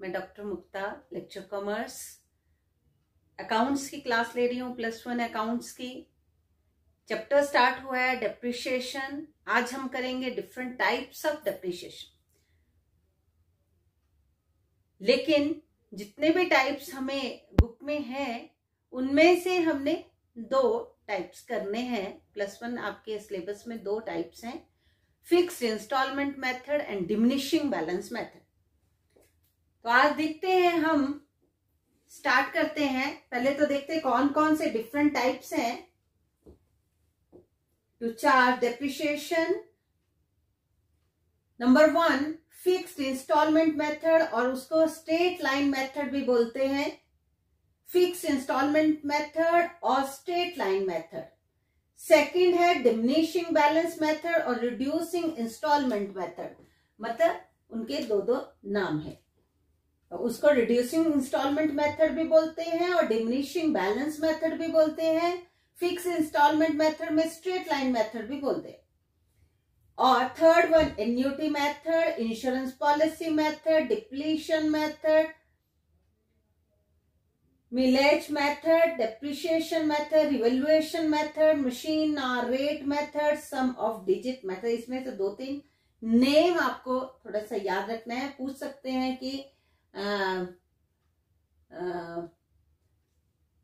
मैं डॉक्टर मुक्ता, lecture commerce accounts की class ले रही हूँ, +1 अकाउंट्स की। चैप्टर स्टार्ट हुआ है डेप्रिशिएशन। आज हम करेंगे डिफरेंट टाइप्स ऑफ डेप्रिशिएशन। लेकिन जितने भी टाइप्स हमें बुक में हैं, उनमें से हमने 2 टाइप्स करने हैं। +1 आपके सिलेबस में 2 टाइप्स हैं, fixed instalment method and diminishing balance method. तो आज देखते हैं, हम स्टार्ट करते हैं। पहले तो देखते हैं कौन कौन से डिफरेंट टाइप्स हैं to charge depreciation. Number 1 fixed instalment method, और उसको स्ट्रेट लाइन मेथड भी बोलते हैं। फिक्स्ड इंस्टॉलमेंट मेथड और स्ट्रेट लाइन मेथड। सेकंड है डिमिनिशिंग बैलेंस मेथड और रिड्यूसिंग इंस्टॉलमेंट मेथड। मतलब उनके 2 नाम है। उसको रिड्यूसिंग इंस्टॉलमेंट मेथड भी बोलते हैं और डिमिनिशिंग बैलेंस मेथड भी बोलते हैं। फिक्स इंस्टॉलमेंट मेथड में स्ट्रेट लाइन मेथड भी बोलते हैं। और third one annuity method, insurance policy method, depletion method, mileage method, depreciation method, revaluation method, machine hour rate method, sum of digit method. इसमें से 2-3 नेम आपको थोड़ा सा याद रखना है। पूछ सकते हैं कि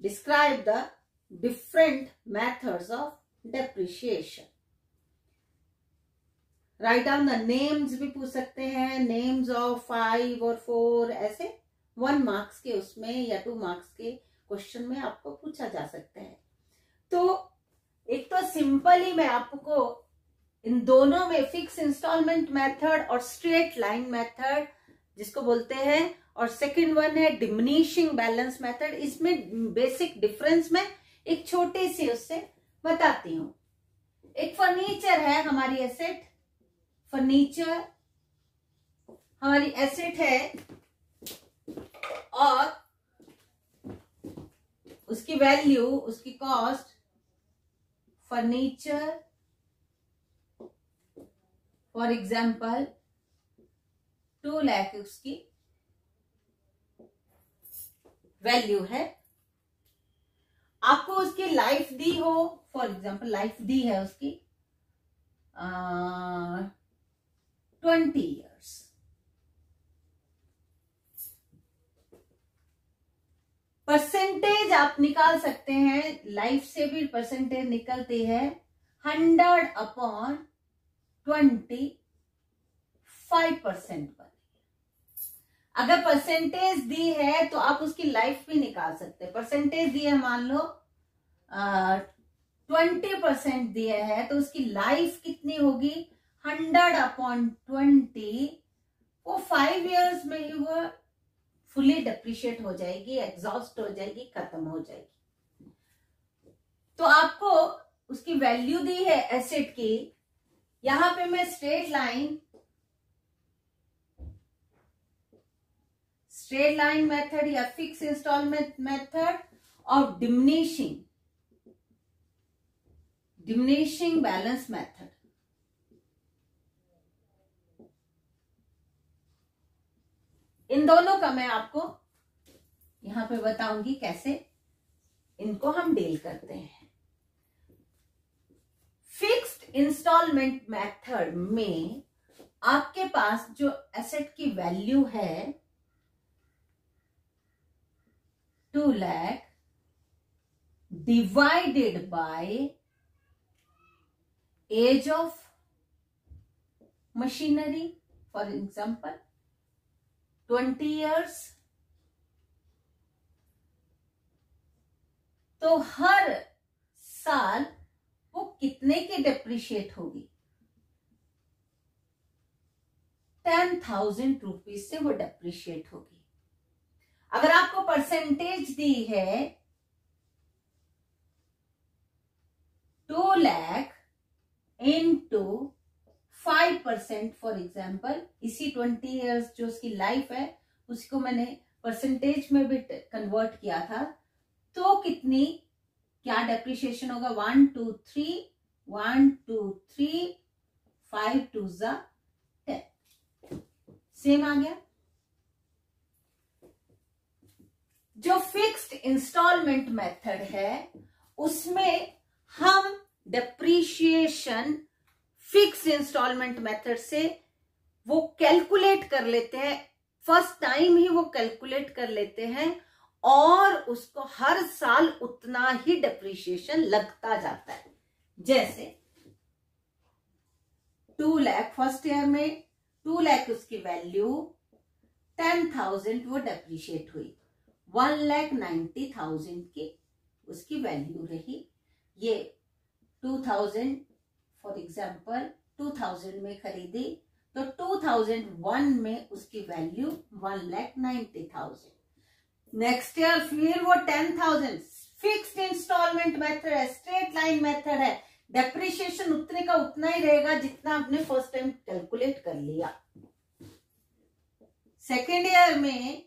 describe the different methods of depreciation. Write down the names भी पूछ सकते हैं, names of 5 और 4, ऐसे 1 मार्क्स के उसमें या 2 मार्क्स के क्वेश्चन में आपको पूछा जा सकता है। तो एक तो सिंपल ही मैं आपको इन दोनों में फिक्स इंस्टॉलमेंट मेथड और स्ट्रेट लाइन मेथड जिसको बोलते हैं, और सेकंड वन है डिमिनिशिंग बैलेंस मेथड। इसमें बेसिक डिफरेंस में एक छोटी सी उससे बताती हूं। एक फर्नीचर है हमारी एसेट, फर्नीचर हमारी एसेट है और उसकी वैल्यू, उसकी cost, furniture for example 2 lakh उसकी वैल्यू है। आपको उसकी लाइफ दी हो, फॉर एग्जांपल लाइफ दी है उसकी 20 इयर्स। परसेंटेज आप निकाल सकते हैं, लाइफ से भी परसेंटेज निकलती है 100/25% पर। अगर परसेंटेज दी है तो आप उसकी लाइफ भी निकाल सकते हैं। परसेंटेज दी है, मान लो 20% दिया है, तो उसकी लाइफ कितनी होगी 100/20। वो 5 इयर्स में ही वो फुली डेप्रिशिएट हो जाएगी, एग्जॉस्ट हो जाएगी, खत्म हो जाएगी। तो आपको उसकी वैल्यू दी है एसेट की। यहां पे मैं स्ट्रेट लाइन मेथड या फिक्स इंस्टॉलमेंट मेथड और डिमिनिशिंग बैलेंस मेथड, इन दोनों का मैं आपको यहां पे बताऊंगी कैसे इनको हम डील करते हैं। फिक्स्ड इंस्टॉलमेंट मेथड में आपके पास जो एसेट की वैल्यू है 2 lakh divided by age of machinery, for example 20 years. तो हर साल वो कितने की डेप्रिशिएट होगी 10,000 रुपीज से वो डेप्रिशिएट होगी। अगर आपको परसेंटेज दी है 2 लाख इंटू 5%, फॉर एग्जाम्पल इसी 20 इयर्स जो उसकी लाइफ है उसको मैंने परसेंटेज में भी कन्वर्ट किया था, तो कितनी क्या डेप्रिशिएशन होगा 1 2 3 1 2 3 5 2 10, सेम आ गया। जो फिक्स्ड इंस्टॉलमेंट मेथड है उसमें हम डेप्रीशिएशन फिक्स्ड इंस्टॉलमेंट मेथड से वो कैलकुलेट कर लेते हैं, फर्स्ट टाइम ही वो कैलकुलेट कर लेते हैं और उसको हर साल उतना ही डेप्रीशिएशन लगता जाता है। जैसे 2 लाख फर्स्ट ईयर में 2 लाख उसकी वैल्यू, 10,000 वो डेप्रीशिएट हुई, 1,90,000 की उसकी वैल्यू रही। ये 2000 फॉर एग्जाम्पल 2000 में खरीदी तो 2001 में उसकी वैल्यू 1,90,000। नेक्स्ट ईयर फिर वो 10,000, फिक्स्ड इंस्टॉलमेंट मेथड है, स्ट्रेट लाइन मेथड है, डेप्रिशिएशन उतने का उतना ही रहेगा जितना आपने फर्स्ट टाइम कैलकुलेट कर लिया। सेकेंड ईयर में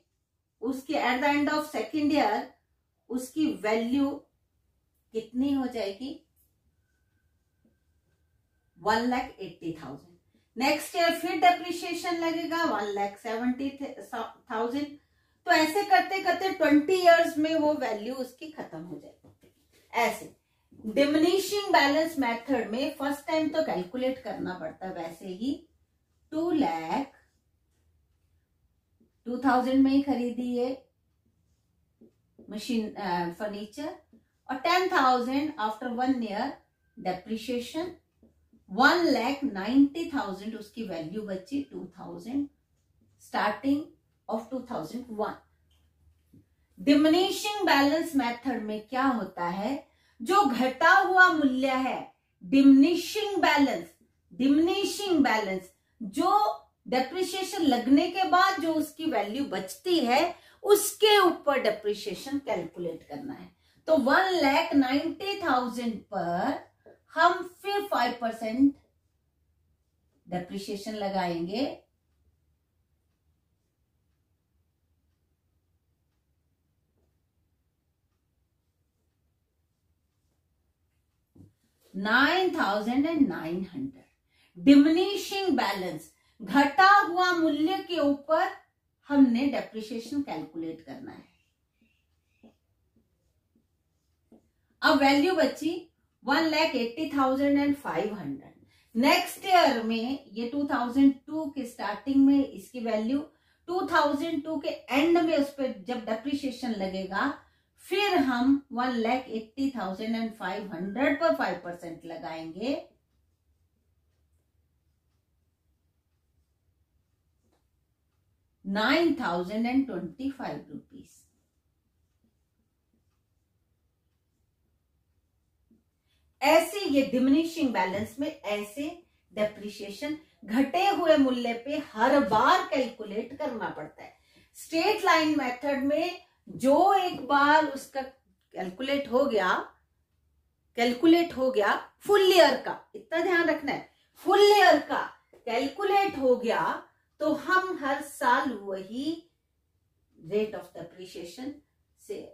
उसकी at the end of second year उसकी वैल्यू कितनी हो जाएगी, 1,80,000। नेक्स्ट ईयर फिर डेप्रिशिएशन लगेगा 1,70,000। तो ऐसे करते करते 20 इयर्स में वो वैल्यू उसकी खत्म हो जाएगी। ऐसे डिमिनिशिंग बैलेंस मेथड में फर्स्ट टाइम तो कैलकुलेट करना पड़ता है, वैसे ही 2 लाख 2000 में ही खरीदी ये मशीन फर्नीचर और 10,000 आफ्टर 1 ईयर डेप्रिशिएशन, 1,90,000 उसकी वैल्यू बची 2000 starting of 2001। Diminishing balance method में क्या होता है, जो घटा हुआ मूल्य है, डिमिनिशिंग बैलेंस जो डेप्रिशिएशन लगने के बाद जो उसकी वैल्यू बचती है उसके ऊपर डेप्रिशिएशन कैलकुलेट करना है। तो 1,90,000 पर हम फिर 5% डेप्रिशिएशन लगाएंगे, $9,900। डिमिनिशिंग बैलेंस घटा हुआ मूल्य के ऊपर हमने डेप्रिशिएशन कैलकुलेट करना है। अब वैल्यू बची 1,80,500। नेक्स्ट ईयर में ये 2002 के स्टार्टिंग में इसकी वैल्यू, 2002 के एंड में उस पर जब डेप्रिशिएशन लगेगा फिर हम 1,80,500 पर 5% लगाएंगे, ₹9,025। ऐसे ये डिमिनिशिंग बैलेंस में ऐसे डेप्रिशिएशन घटे हुए मूल्य पे हर बार कैलकुलेट करना पड़ता है। स्ट्रेट लाइन मेथड में जो एक बार उसका कैलकुलेट हो गया फुल ईयर का, इतना ध्यान रखना है, फुल ईयर का कैलकुलेट हो गया तो हम हर साल वही रेट ऑफ डेप्रिशिएशन से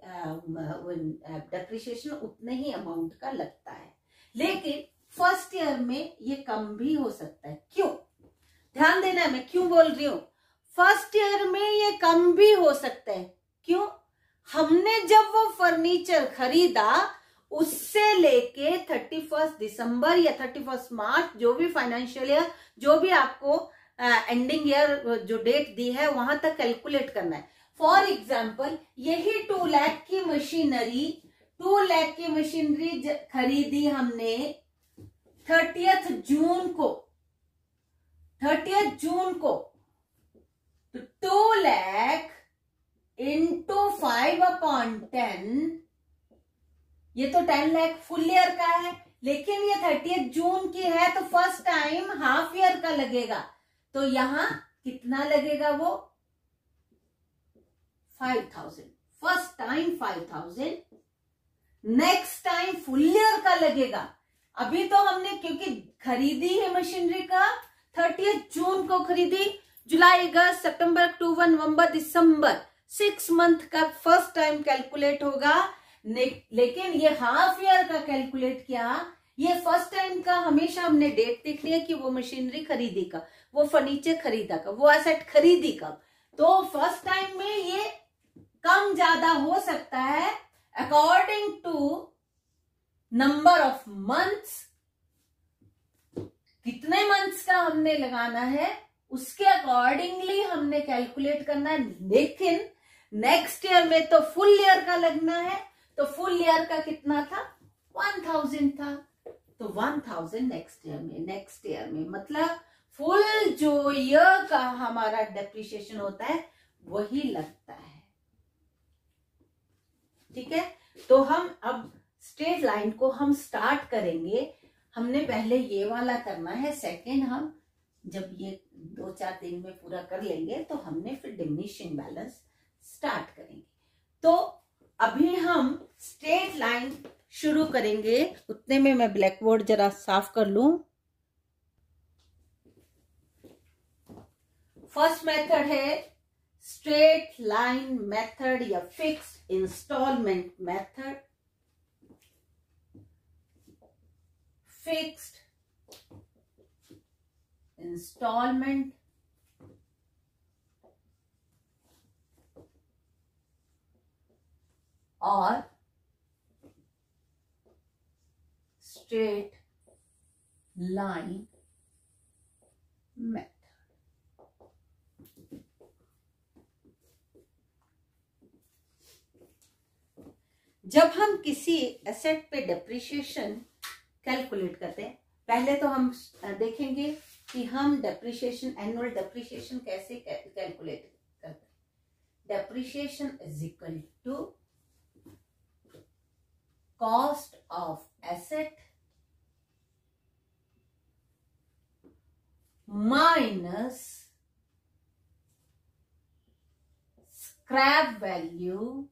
डेप्रिशिएशन उतने ही अमाउंट का लगता है। लेकिन फर्स्ट ईयर में ये कम भी हो सकता है। क्यों, ध्यान देना, मैं क्यों बोल रही हूं फर्स्ट ईयर में ये कम भी हो सकता है। क्यों, हमने जब वो फर्नीचर खरीदा उससे लेके 31 दिसंबर या 31 मार्च जो भी फाइनेंशियल ईयर, जो भी आपको एंडिंग ईयर जो डेट दी है वहां तक कैलकुलेट करना है। फॉर एग्जाम्पल यही 2 लाख की मशीनरी खरीदी हमने 30 जून को तो 2 लाख इंटू 5/10, ये तो 10 लाख फुल ईयर का है, लेकिन ये 30 जून की है तो फर्स्ट टाइम हाफ ईयर का लगेगा। तो यहां कितना लगेगा, वो 5,000 first time 5,000, next time full year का लगेगा। अभी तो हमने क्योंकि खरीदी है मशीनरी का 30 जून को खरीदी, जुलाई अगस्त सितंबर अक्टूबर नवंबर दिसंबर 6 मंथ का फर्स्ट टाइम कैलकुलेट होगा। लेकिन ये हाफ ईयर का कैलकुलेट किया, ये फर्स्ट टाइम का हमेशा हमने डेट देखनी है कि वो मशीनरी खरीदी का, वो फर्नीचर खरीदा का, वो एसेट खरीदी का। तो फर्स्ट टाइम में ये कम ज्यादा ज्यादा हो सकता है according to number of months, कितने मंथ्स का हमने लगाना है उसके अकॉर्डिंगली हमने कैलकुलेट करना है। लेकिन नेक्स्ट ईयर में तो फुल ईयर का लगना है, तो फुल ईयर का कितना था, 1000 था, तो 1000 नेक्स्ट ईयर में मतलब फुल जो ईयर का हमारा डेप्रिसिएशन होता है वही लगता है। ठीक है, तो हम अब स्ट्रेट लाइन को हम स्टार्ट करेंगे। हमने पहले ये वाला करना है, सेकेंड हम जब ये 2-4 दिन में पूरा कर लेंगे तो हमने फिर डिमिनिशिंग बैलेंस स्टार्ट करेंगे। तो अभी हम स्ट्रेट लाइन शुरू करेंगे। उतने में मैं ब्लैक बोर्ड जरा साफ कर लूं। फर्स्ट मेथड है स्ट्रेट लाइन मेथड या fixed instalment method. Fixed instalment और स्ट्रेट लाइन मेथड। जब हम किसी एसेट पे डेप्रिसिएशन कैलकुलेट करते हैं, पहले तो हम देखेंगे कि हम डेप्रिसिएशन, एनुअल डेप्रिसिएशन कैसे कैलकुलेट करते हैं। Depreciation is equal to cost of asset minus scrap value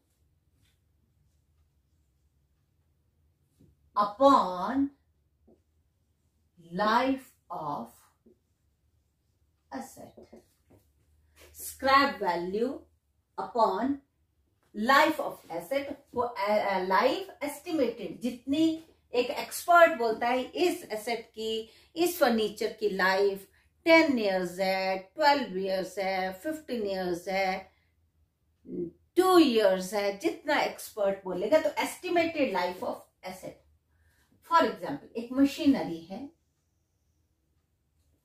upon life of asset. Scrap value upon life of asset को लाइफ एस्टिमेटेड, जितनी एक एक्सपर्ट बोलता है इस एसेट की, इस फर्नीचर की लाइफ 10 years है, 12 years है, 15 years है, 2 years है, जितना एक्सपर्ट बोलेगा तो estimated life of asset. For example एक मशीनरी है,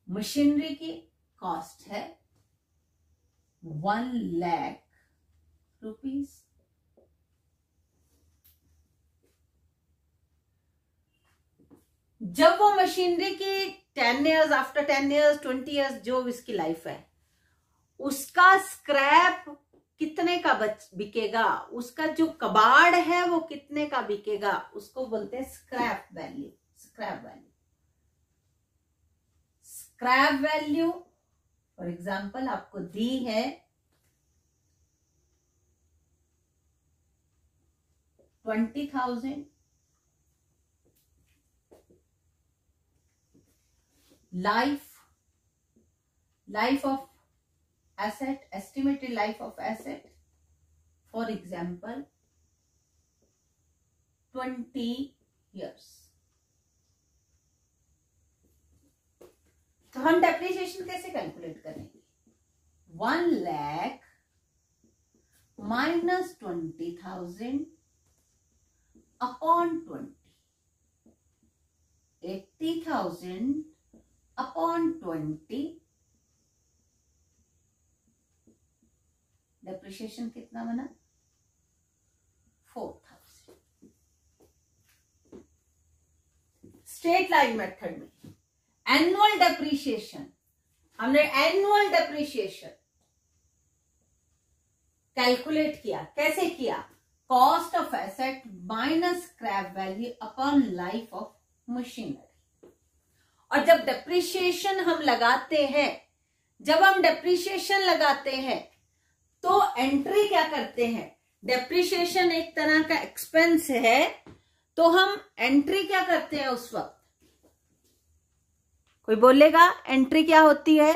मशीनरी की कॉस्ट है 1 लाख रुपीस। जब वो मशीनरी की 10 years, आफ्टर 10 years, 20 years जो इसकी लाइफ है, उसका स्क्रैप कितने का बिकेगा, उसका जो कबाड़ है वो कितने का बिकेगा, उसको बोलते हैं scrap value. Scrap value, scrap value for example आपको दी है 20,000। Life of asset, estimated life of asset for example 20 years। तो हम डेप्रिसिएशन कैसे कैलकुलेट करेंगे? 1 lakh minus 20,000 upon 20, 80,000 upon 20, depreciation कितना बना? 4,000। स्ट्रेट लाइन मेथड में एनुअल डेप्रिसिएशन, हमने एनुअल डेप्रिसिएशन कैलकुलेट किया। कैसे किया? Cost of asset minus scrap value upon life of machinery. और जब डेप्रिसिएशन हम लगाते हैं, जब हम डेप्रिसिएशन लगाते हैं तो एंट्री क्या करते हैं? डेप्रिसिएशन एक तरह का एक्सपेंस है, तो हम एंट्री क्या करते हैं उस वक्त? कोई बोलेगा एंट्री क्या होती है?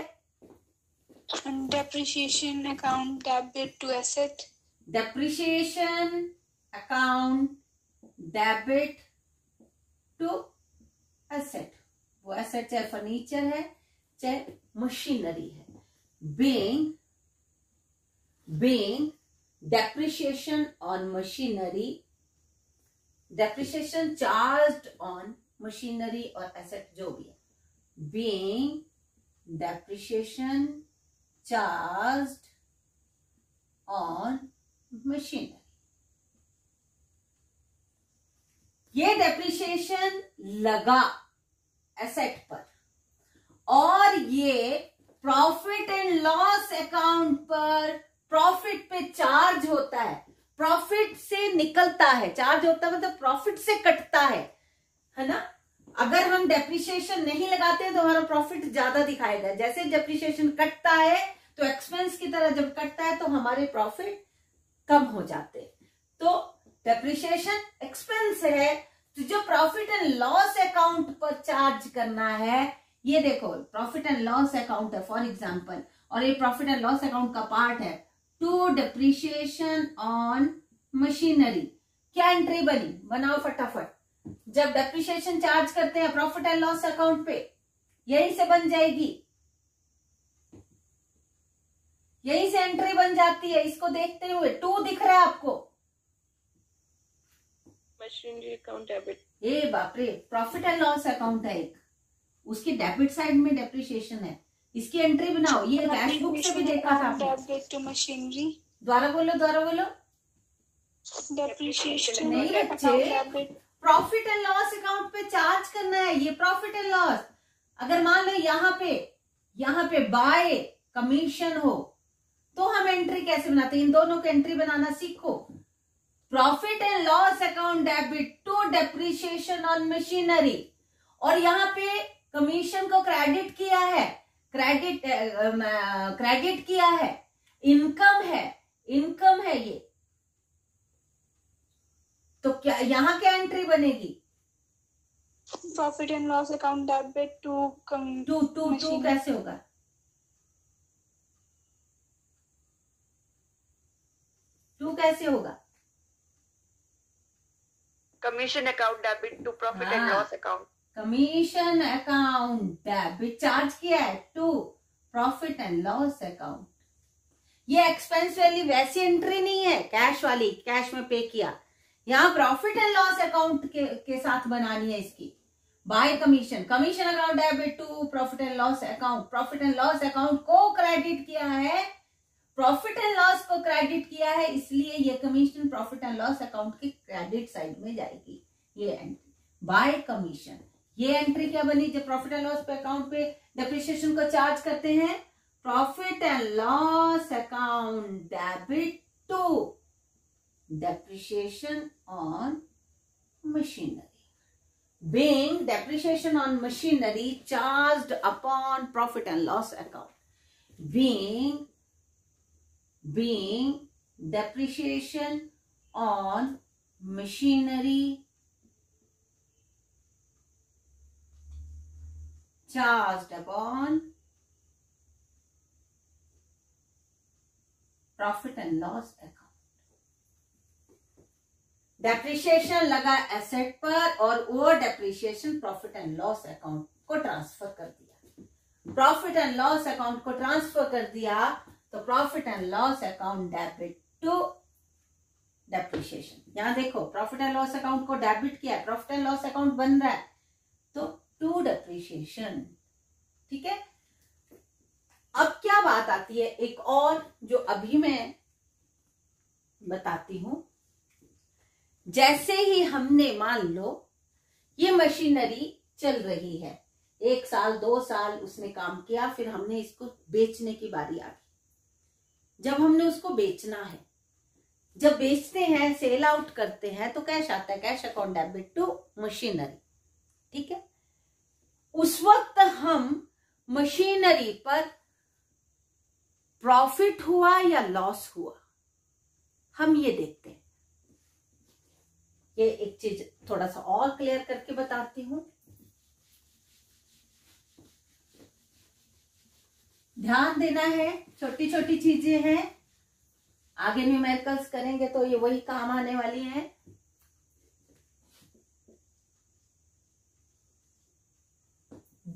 Depreciation account debit to asset. Depreciation account debit to asset. वो एसेट चाहे फर्नीचर है चाहे मशीनरी है। Being depreciation on machinery, depreciation charged on machinery और एसेट जो भी है, being depreciation charged on machinery. ये डेप्रिशिएशन लगा एसेट पर और ये प्रॉफिट एंड लॉस अकाउंट पर प्रॉफिट पे चार्ज होता है, प्रॉफिट से निकलता है, चार्ज होता है मतलब प्रॉफिट से कटता है ना। अगर हम डेप्रिशिएशन नहीं लगाते हैं तो हमारा प्रॉफिट ज्यादा दिखाएगा, जैसे डेप्रिशिएशन कटता है तो एक्सपेंस की तरह जब कटता है तो हमारे प्रॉफिट कम हो जाते हैं। तो डेप्रिशिएशन एक्सपेंस है, तो जो प्रॉफिट एंड लॉस अकाउंट पर चार्ज करना है, ये देखो प्रॉफिट एंड लॉस अकाउंट है फॉर एग्जांपल, और ये प्रॉफिट एंड लॉस अकाउंट का पार्ट है टू डेप्रिशिएशन ऑन मशीनरी। क्या एंट्री बनी, बनाओ फटाफट। जब डेप्रिशिएशन चार्ज करते हैं प्रॉफिट एंड लॉस अकाउंट पे, यही से बन जाएगी, यही से एंट्री बन जाती है। इसको देखते हुए 2 दिख रहा है आपको, मशीनरी अकाउंट डेबिट। ए बाप रे, प्रॉफिट एंड लॉस अकाउंट है एक, उसकी डेबिट साइड में डेप्रिशिएशन है, इसकी एंट्री बनाओ। ये कैश बुक से भी देखा था आपने। डेबिट टू मशीनरी, दोबारा बोलो, दोबारा बोलो। डेप्रिशिएशन नहीं बच्चे, प्रॉफिट एंड लॉस अकाउंट पे चार्ज करना है, ये प्रॉफिट एंड लॉस। अगर मान लो यहाँ पे बाय कमीशन हो तो हम एंट्री कैसे बनाते हैं, इन दोनों की एंट्री बनाना सीखो। Profit and loss account debit to depreciation on machinery, और यहाँ पे कमीशन को क्रेडिट किया है, क्रेडिट किया है, इनकम है ये, तो क्या यहाँ क्या एंट्री बनेगी, profit and loss account debit to कैसे होगा, टू कैसे होगा, commission account debit to profit and loss account, commission account debit charge किया है to profit and loss account. ये एक्सपेंस वाली वैसी एंट्री नहीं है कैश वाली, कैश में पे किया, यहाँ प्रॉफिट एंड लॉस अकाउंट के साथ बनानी है इसकी। By commission account debit to profit and loss account, profit and loss account को क्रेडिट किया है, प्रॉफिट एंड लॉस को क्रेडिट किया है, इसलिए ये commission profit and loss account की क्रेडिट साइड में जाएगी। ये एंट्री बाय कमीशन, ये एंट्री क्या बनी, जब प्रॉफिट एंड लॉस पे अकाउंट पे डेप्रिसिएशन को चार्ज करते हैं, profit and loss account debit to depreciation on machinery, being depreciation on machinery charged upon profit and loss account, being depreciation on machinery charged upon profit and loss account। Depreciation लगा asset पर और वो depreciation profit and loss account को transfer कर दिया, profit and loss account को transfer कर दिया, तो profit and loss account debit to depreciation. यहां देखो प्रॉफिट एंड लॉस अकाउंट को डेबिट किया, प्रॉफिट एंड लॉस अकाउंट बन रहा है, तो टू डेप्रिशिएशन। ठीक है, अब क्या बात आती है एक और जो अभी मैं बताती हूं। जैसे ही हमने मान लो ये मशीनरी चल रही है, 1 साल 2 साल उसने काम किया, फिर हमने इसको बेचने की बारी आ गई। जब हमने उसको बेचना है, जब बेचते हैं, सेल आउट करते हैं, तो कैश आता है, cash account debit to machinery. ठीक है, उस वक्त हम मशीनरी पर प्रॉफिट हुआ या लॉस हुआ, हम ये देखते हैं। ये एक चीज थोड़ा सा और क्लियर करके बताती हूं, ध्यान देना है, छोटी छोटी चीजें हैं, आगे न्यूमेरिकल्स करेंगे तो ये वही काम आने वाली हैं।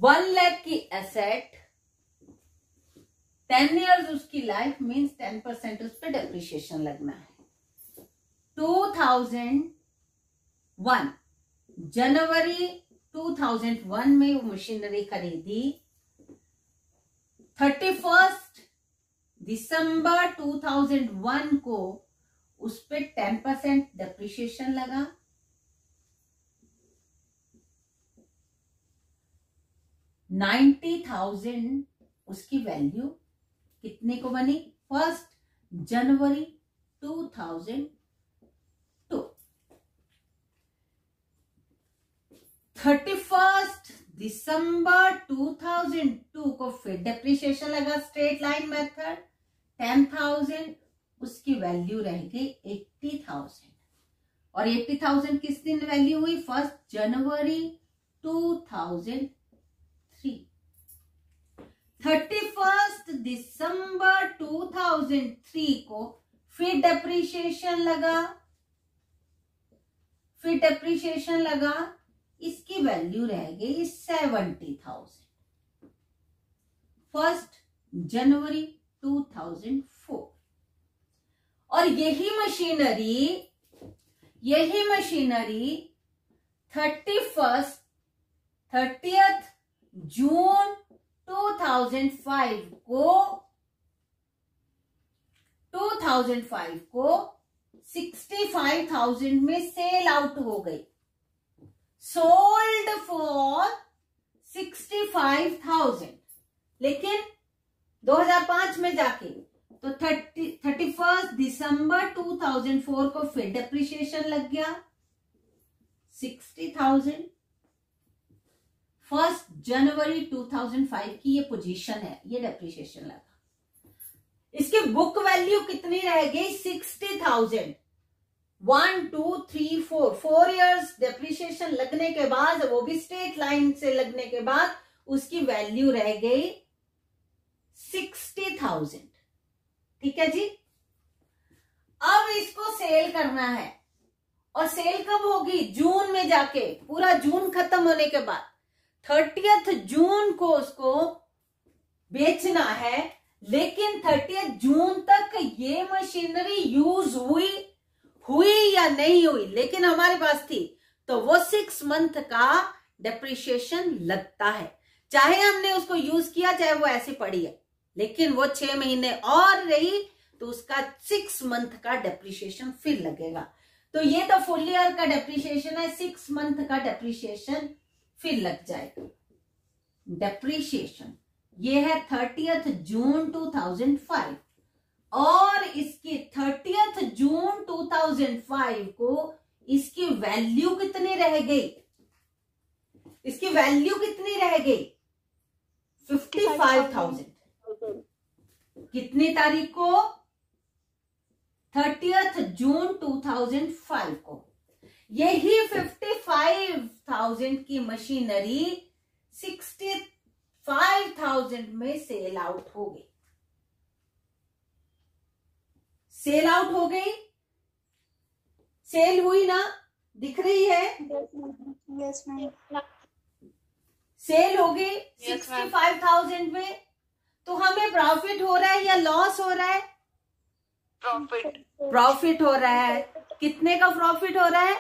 1 लाख की एसेट 10 years उसकी लाइफ मीन्स 10% उस पर डेप्रिशिएशन लगना है। 2001 जनवरी 2001 में वो मशीनरी खरीदी। 31 दिसंबर 2001 को उस पे 10% डेप्रिशिएशन लगा। 90,000 उसकी वैल्यू कितने को बनी? 1 जनवरी 2002। 31 दिसंबर 2002 को फिर डेप्रिशिएशन लगा स्ट्रेट लाइन मेथड 10,000, उसकी वैल्यू रह गई 80,000। और 80,000 किस दिन वैल्यू हुई? 1 जनवरी 2003। 31 दिसंबर 2003 को फिर डेप्रिशिएशन लगा, इसकी वैल्यू रह गई 70,000। 1 जनवरी 2004। और यही मशीनरी 30th जून 2005 को 65,000 में सेल आउट हो गई। Sold for 65,000। लेकिन 2005 में जाके तो 31 दिसंबर 2004 को फिर डेप्रिशिएशन लग गया 60,000। 1 जनवरी 2005 की ये पोजीशन है, ये डेप्रिशिएशन लगा। इसकी बुक वैल्यू कितनी रह गई? 60,000। 1 2 3 4 इयर्स डेप्रिशिएशन लगने के बाद, वो भी स्ट्रेट लाइन से लगने के बाद, उसकी वैल्यू रह गई 60,000। ठीक है जी। अब इसको सेल करना है, और सेल कब होगी? जून में जाके, पूरा जून खत्म होने के बाद 30th जून को उसको बेचना है। लेकिन 30th जून तक ये मशीनरी यूज हुई या नहीं हुई, लेकिन हमारे पास थी, तो वो 6 मंथ का डेप्रिशिएशन लगता है। चाहे हमने उसको यूज किया, चाहे वो ऐसे पड़ी है, लेकिन वो 6 महीने और रही तो उसका 6 मंथ का डेप्रिशिएशन फिर लगेगा। तो ये तो फुल ईयर का डेप्रिशिएशन है, 6 मंथ का डेप्रिशिएशन फिर लग जाएगा। डेप्रिशिएशन ये है 30th जून 2005, और इसकी 30th जून 2005 को इसकी वैल्यू कितनी रह गई? 55,000। कितनी तारीख को? 30th जून 2005 को। यही 55,000 की मशीनरी 65,000 में सेल आउट हो गई। सेल हुई ना? दिख रही है? Yes ma'am. सेल हो गई 65,000 में। तो हमें प्रॉफिट हो रहा है या लॉस हो रहा है? प्रॉफिट हो रहा है। कितने का प्रॉफिट हो रहा है?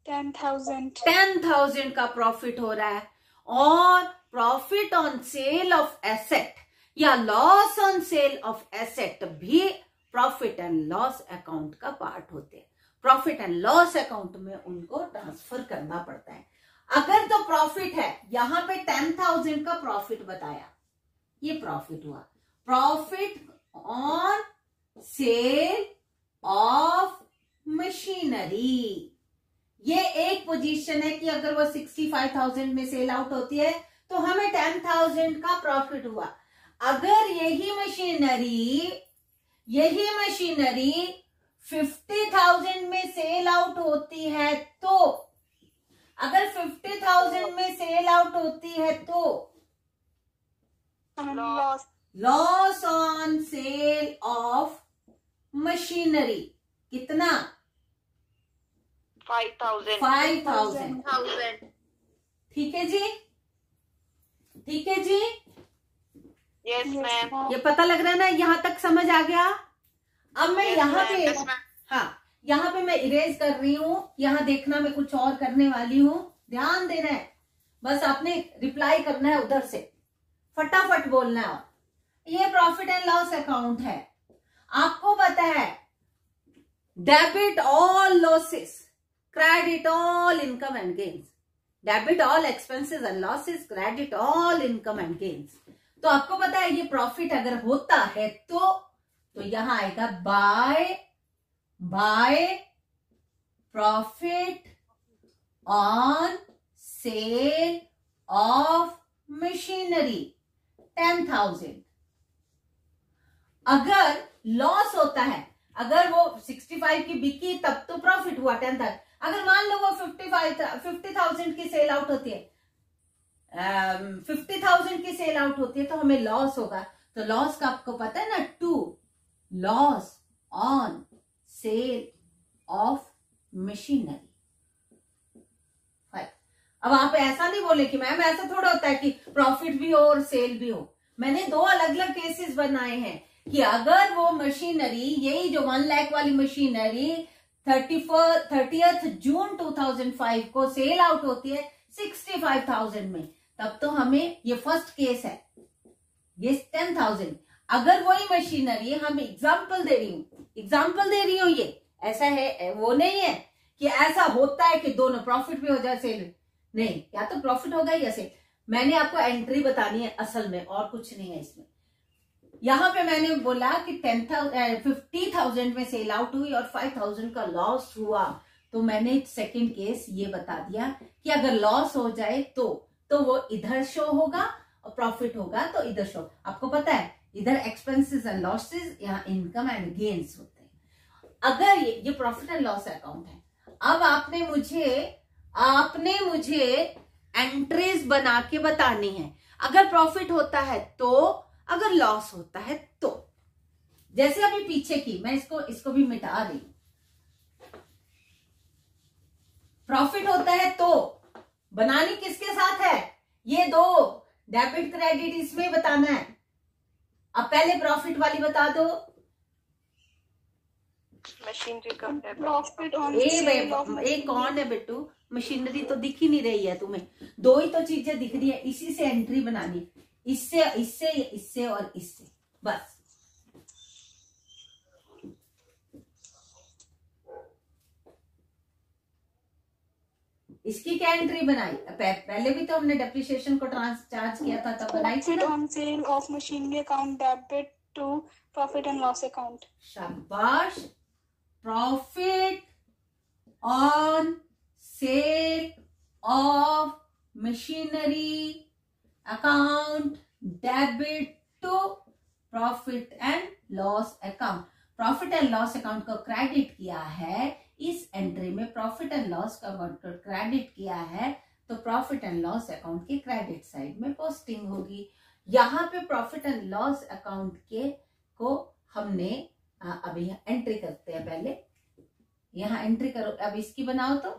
10,000 का प्रॉफिट हो रहा है। और profit on sale of asset या loss on sale of asset भी प्रॉफिट एंड लॉस अकाउंट का पार्ट होते हैं। प्रॉफिट एंड लॉस अकाउंट में उनको ट्रांसफर करना पड़ता है। अगर तो प्रॉफिट है, यहां पे 10,000 का प्रॉफिट बताया, ये प्रॉफिट हुआ। Profit on sale of machinery, ये एक पोजीशन है कि अगर वो 65,000 में सेल आउट होती है तो हमें 10,000 का प्रॉफिट हुआ। अगर यही मशीनरी 50,000 में सेल आउट होती है तो, अगर 50,000 में सेल आउट होती है तो loss on sale of machinery कितना? 5,000। ठीक है जी। Yes, ma'am. ये पता लग रहा है ना, यहाँ तक समझ आ गया। अब मैं Yes, यहाँ ma'am. पे Yes, ma'am. हाँ, यहाँ पे मैं इरेज कर रही हूँ, यहाँ देखना मैं कुछ और करने वाली हूँ, ध्यान देना है। बस आपने रिप्लाई करना है उधर से, फटाफट बोलना है। ये प्रॉफिट एंड लॉस अकाउंट है, आपको पता है debit all losses, credit all income and gains, debit all expenses and losses, credit all income and gains. तो आपको पता है ये प्रॉफिट अगर होता है तो यहां आएगा by profit on sale of machinery 10,000। अगर लॉस होता है, अगर वो 65 की बिकी तब तो प्रॉफिट हुआ 10,000। अगर मान लो वो 50,000 की सेल आउट होती है, 50,000 की सेल आउट होती है तो हमें लॉस होगा। तो लॉस का आपको पता है ना, 2 loss on sale of machinery. अब आप ऐसा नहीं बोले कि मैम ऐसा थोड़ा होता है कि प्रॉफिट भी हो और सेल भी हो। मैंने 2 अलग अलग केसेस बनाए हैं कि अगर वो मशीनरी, यही जो 1 लाख वाली मशीनरी 30th जून 2005 को सेल आउट होती है 65,000 में, तब तो हमें, ये फर्स्ट केस है, ये 10,000। अगर वही मशीनरी, हम एग्जाम्पल दे रही हूं, ये ऐसा है, वो नहीं है कि ऐसा होता है कि दोनों प्रॉफिट भी हो जाए सेल नहीं, या तो प्रॉफिट होगा या सेल। मैंने आपको एंट्री बतानी है असल में, और कुछ नहीं है इसमें। यहां पे मैंने बोला कि 50,000 में सेल आउट हुई और 5,000 का लॉस हुआ, तो मैंने सेकंड केस ये बता दिया कि अगर लॉस हो जाए तो वो इधर शो होगा और प्रॉफिट होगा तो इधर शो। आपको पता है इधर एक्सपेंसेस एंड लॉसेस, यहाँ इनकम एंड गेन्स होते हैं। अगर ये प्रॉफिट एंड लॉस अकाउंट है। अब आपने मुझे एंट्रीज बना के बतानी है, अगर प्रॉफिट होता है तो, अगर लॉस होता है तो। जैसे अभी पीछे की, मैं इसको भी मिटा रही हूं। प्रॉफिट होता है तो बनानी किसके साथ है, ये 2 डेबिट क्रेडिट इसमें बताना है। अब पहले प्रॉफिट वाली बता दो। मशीनरी का प्रॉफिट ऑन एक कौन है बेटू, मशीनरी तो दिख ही नहीं रही है तुम्हें, 2 ही तो चीजें दिख रही है, इसी से एंट्री बनानी, इससे और इससे, बस। इसकी क्या एंट्री बनाई, पहले भी तो हमने डेप्रिसिएशन को चार्ज किया था तब बनाई थी ना। On sale of machinery account debit to profit and loss account. शाबाश, profit on sale of machinery account debit to profit and loss account. Profit and loss account को क्रेडिट किया है, इस एंट्री में प्रॉफिट एंड लॉस का credit किया है, तो प्रॉफिट एंड लॉस अकाउंट के क्रेडिट साइड में पोस्टिंग होगी। यहाँ पे प्रॉफिट एंड लॉस अकाउंट को हमने अभी एंट्री करते हैं, पहले यहाँ एंट्री करो। अब इसकी बनाओ तो,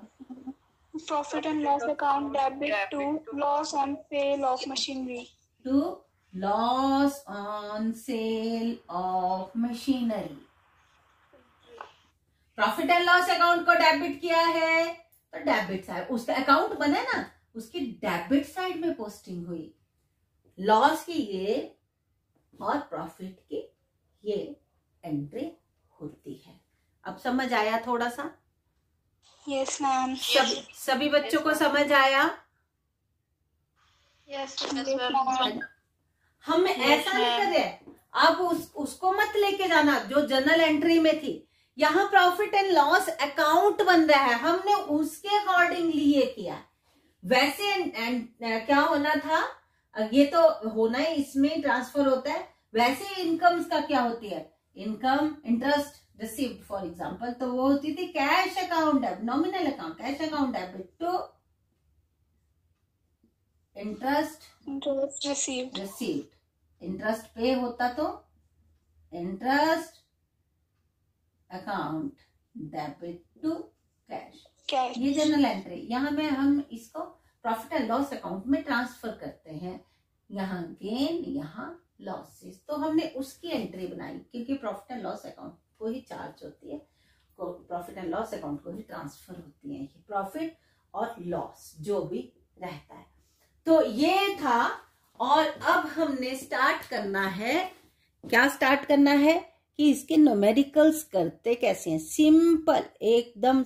profit and loss account debit to loss on sale of machinery, to loss on sale of machinery. Profit and loss account को डेबिट किया है तो डेबिट साइड, उसका अकाउंट बना ना, उसकी डेबिट साइड में पोस्टिंग हुई। लॉस की ये और प्रॉफिट की ये एंट्री होती है। अब समझ आया थोड़ा सा? Yes ma'am. सभी बच्चों को समझ आया? Yes ma'am. हम ऐसा नहीं कर रहे, अब उसको मत लेके जाना जो जनरल एंट्री में थी। यहाँ प्रॉफिट एंड लॉस अकाउंट बन रहा है, हमने उसके अकॉर्डिंगली ये किया। वैसे क्या होना था, ये तो होना ही इसमें ट्रांसफर होता है। वैसे इनकम्स का क्या होती है, income interest received for example, तो वो होती थी cash account debit, nominal account cash account debit to interest received. Interest पे होता तो interest account debit to cash. ये जनरल एंट्री। यहाँ में हम इसको प्रॉफिट एंड लॉस अकाउंट में ट्रांसफर करते हैं, यहाँ गेन, यहाँ लॉसेस, तो हमने उसकी एंट्री बनाई क्योंकि प्रॉफिट एंड लॉस अकाउंट को ही चार्ज होती है, प्रॉफिट एंड लॉस अकाउंट को ही ट्रांसफर होती है ये प्रॉफिट और लॉस जो भी रहता है। तो ये था, और अब हमने स्टार्ट करना है, क्या स्टार्ट करना है कि इसके न्यूमेरिकल्स करते कैसे हैं, सिंपल एकदम